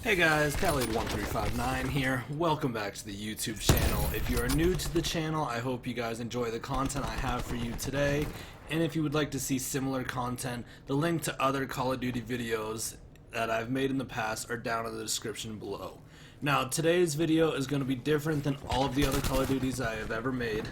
Hey guys, Cali1359 here. Welcome back to the YouTube channel. If you are new to the channel, I hope you guys enjoy the content I have for you today. And if you would like to see similar content, the link to other Call of Duty videos that I've made in the past are down in the description below. Now, today's video is going to be different than all of the other Call of Duties I have ever made.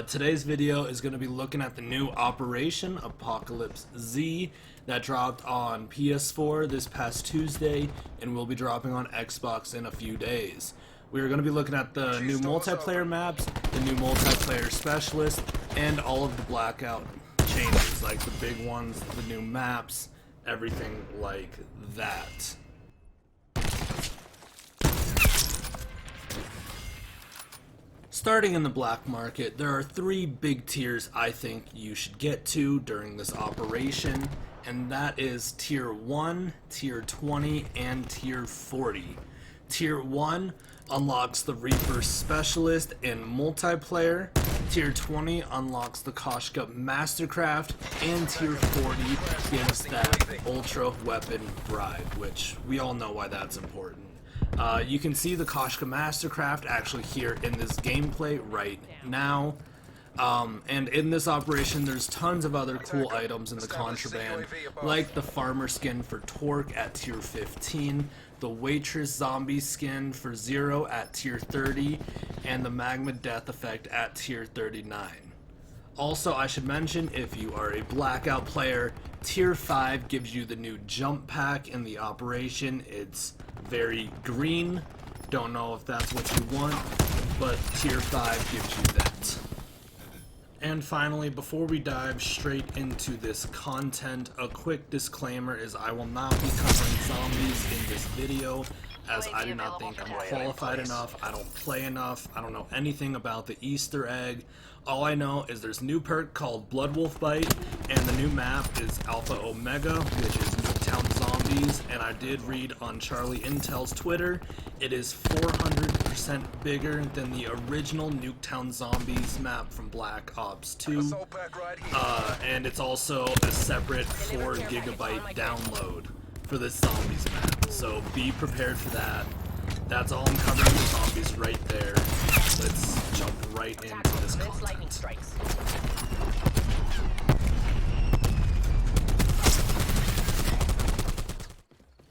Today's video is going to be looking at the new Operation Apocalypse Z that dropped on PS4 this past Tuesday and will be dropping on Xbox in a few days. We are going to be looking at the new multiplayer maps, the new multiplayer specialist, and all of the Blackout changes, like the big ones, the new maps, everything like that. Starting in the black market, there are three big tiers I think you should get to during this operation, and that is Tier 1, Tier 20, and Tier 40. Tier 1 unlocks the Reaper Specialist in multiplayer, Tier 20 unlocks the Koshka Mastercraft, and Tier 40 gives that Ultra Weapon Bribe, which we all know why that's important. You can see the Koshka Mastercraft actually here in this gameplay right now. And in this operation there's tons of other cool items in the contraband, like the Farmer skin for Torque at Tier 15, the Waitress Zombie skin for Zero at Tier 30, and the Magma Death Effect at Tier 39. Also, I should mention, if you are a Blackout player, Tier 5 gives you the new jump pack in the operation. It's very green. Don't know if that's what you want, but Tier 5 gives you that. And finally, before we dive straight into this content, a quick disclaimer is I will not be covering zombies in this video, as I do not think I'm qualified enough, I don't play enough, I don't know anything about the Easter egg. All I know is there's a new perk called Blood Wolf Bite, and the new map is Alpha Omega, which is Nuketown Zombies, and I did read on Charlie Intel's Twitter, it is 400% bigger than the original Nuketown Zombies map from Black Ops 2, and it's also a separate 4 GB download for this Zombies map, so be prepared for that. That's all I'm covering the zombies right there. Let's jump right into this content.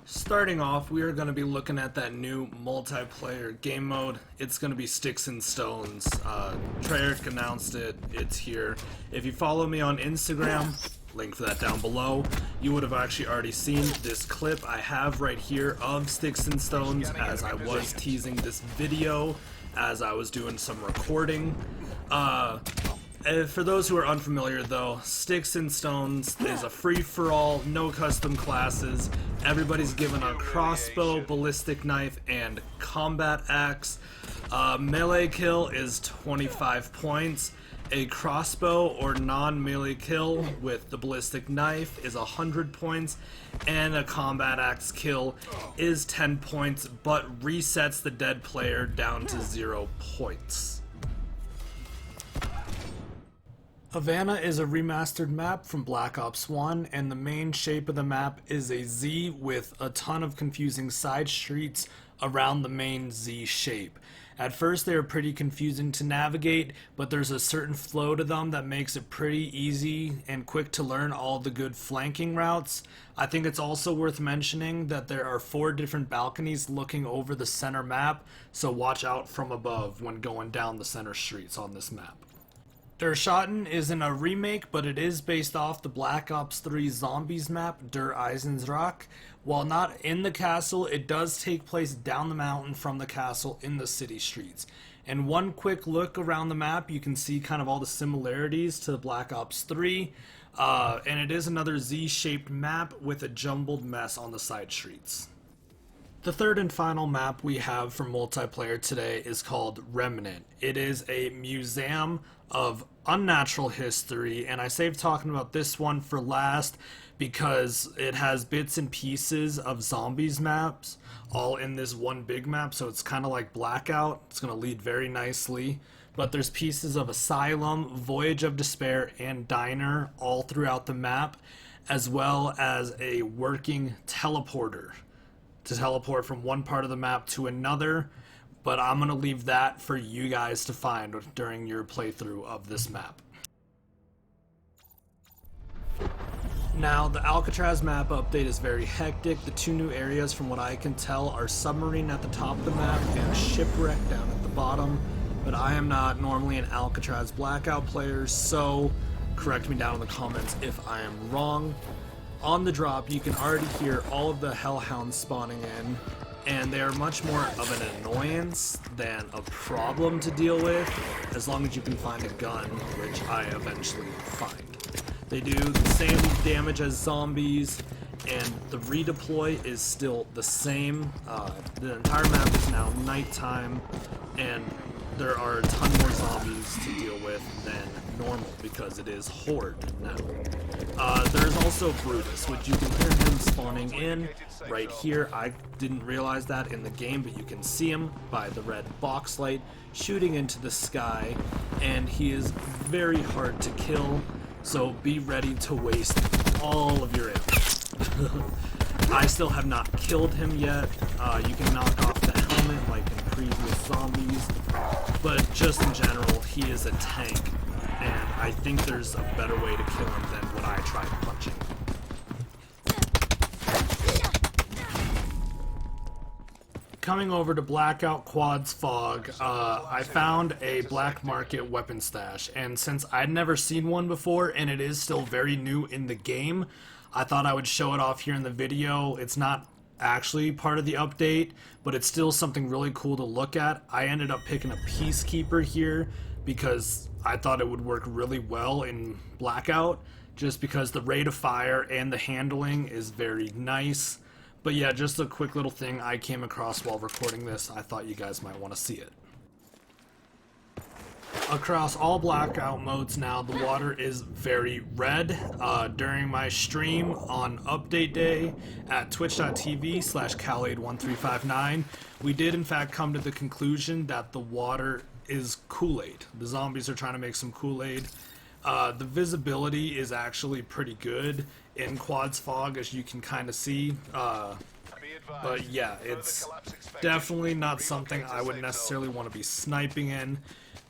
Starting off, we are going to be looking at that new multiplayer game mode. It's going to be Sticks and Stones. Treyarch announced it. It's here. If you follow me on Instagram, link for that down below, you would have actually already seen this clip I have right here of Sticks and Stones, as I was teasing this video as I was doing some recording. For those who are unfamiliar though, Sticks and Stones is a free-for-all, no custom classes. Everybody's given a crossbow, ballistic knife, and combat axe. Melee kill is 25 points. A crossbow or non-melee kill with the ballistic knife is 100 points, and a combat axe kill is 10 points, but resets the dead player down to 0 points. Havana is a remastered map from Black Ops 1, and the main shape of the map is a Z with a ton of confusing side streets around the main Z shape. At first they are pretty confusing to navigate, but there's a certain flow to them that makes it pretty easy and quick to learn all the good flanking routes. I think it's also worth mentioning that there are 4 different balconies looking over the center map, so watch out from above when going down the center streets on this map. Der Schatten isn't a remake, but it is based off the Black Ops 3 Zombies map, Der Eisensrock. While not in the castle, it does take place down the mountain from the castle in the city streets. And one quick look around the map, you can see kind of all the similarities to Black Ops 3. And it is another Z-shaped map with a jumbled mess on the side streets. The third and final map we have for multiplayer today is called Remnant. It is a museum of unnatural history, and I saved talking about this one for last because it has bits and pieces of zombies maps all in this one big map, so it's kind of like Blackout. It's going to lead very nicely, but there's pieces of Asylum, Voyage of Despair, and Diner all throughout the map, as well as a working teleporter to teleport from one part of the map to another, but I'm going to leave that for you guys to find during your playthrough of this map. Now, the Alcatraz map update is very hectic. The two new areas, from what I can tell, are submarine at the top of the map and shipwreck down at the bottom. But I am not normally an Alcatraz Blackout player, so correct me down in the comments if I am wrong. On the drop, you can already hear all of the hellhounds spawning in, and they are much more of an annoyance than a problem to deal with, as long as you can find a gun, which I eventually find. They do the same damage as zombies, and the redeploy is still the same. The entire map is now nighttime, and there are a ton more zombies to deal with than normal because it is Horde now. There's also Brutus, which you can hear him spawning in right here. I didn't realize that in the game, but you can see him by the red box light shooting into the sky, and he is very hard to kill. So be ready to waste all of your ammo. I still have not killed him yet. You can knock off the helmet like in previous zombies, but just in general, he is a tank, and I think there's a better way to kill him than what I tried punching. Coming over to Blackout Quads Fog, I found a black market weapon stash, and since I'd never seen one before and it is still very new in the game, I thought I would show it off here in the video. It's not actually part of the update, but it's still something really cool to look at. I ended up picking a Peacekeeper here because I thought it would work really well in Blackout, just because the rate of fire and the handling is very nice. But yeah, just a quick little thing I came across while recording this. I thought you guys might want to see it. Across all Blackout modes now, the water is very red. During my stream on update day at twitch.tv/Calade1359, we did in fact come to the conclusion that the water is Kool-Aid. The zombies are trying to make some Kool-Aid. The visibility is actually pretty good in Quads Fog, as you can kind of see. But yeah, it's definitely not something I would necessarily want to be sniping in.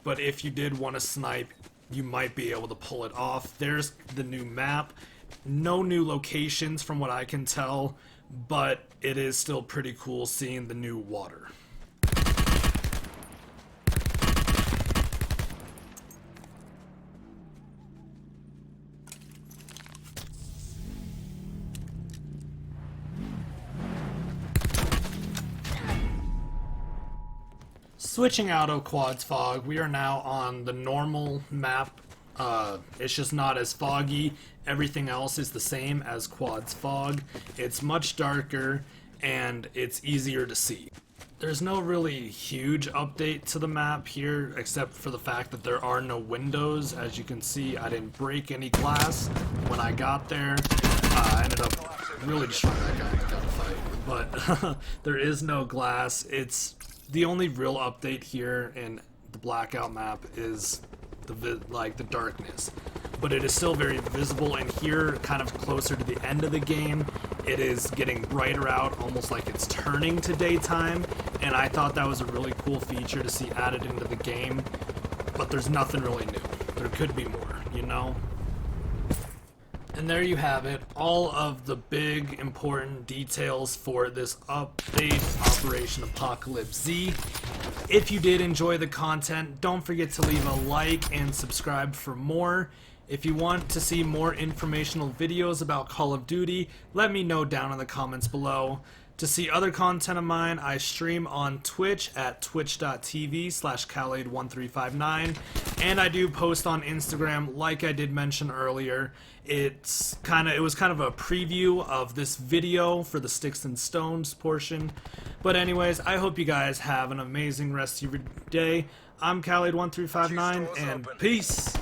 But if you did want to snipe, you might be able to pull it off. There's the new map. No new locations from what I can tell, but it is still pretty cool seeing the new water. Switching out of Quads Fog, we are now on the normal map. It's just not as foggy. Everything else is the same as Quads Fog. It's much darker and it's easier to see. There's no really huge update to the map here, except for the fact that there are no windows. As you can see, I didn't break any glass when I got there. I ended up really destroying that guy in the gunfight, but there is no glass. It's the only real update here in the Blackout map is the darkness, but it is still very visible. And here, kind of closer to the end of the game, it is getting brighter out, almost like it's turning to daytime. And I thought that was a really cool feature to see added into the game. But there's nothing really new. There could be more, you know. And there you have it, all of the big important details for this update, Operation Apocalypse Z. If you did enjoy the content, don't forget to leave a like and subscribe for more. If you want to see more informational videos about Call of Duty, let me know down in the comments below. To see other content of mine, I stream on Twitch at twitch.tv/Calade1359, and I do post on Instagram like I did mention earlier. It was kind of a preview of this video for the Sticks and Stones portion. But anyways, I hope you guys have an amazing rest of your day. I'm Calade1359, and peace!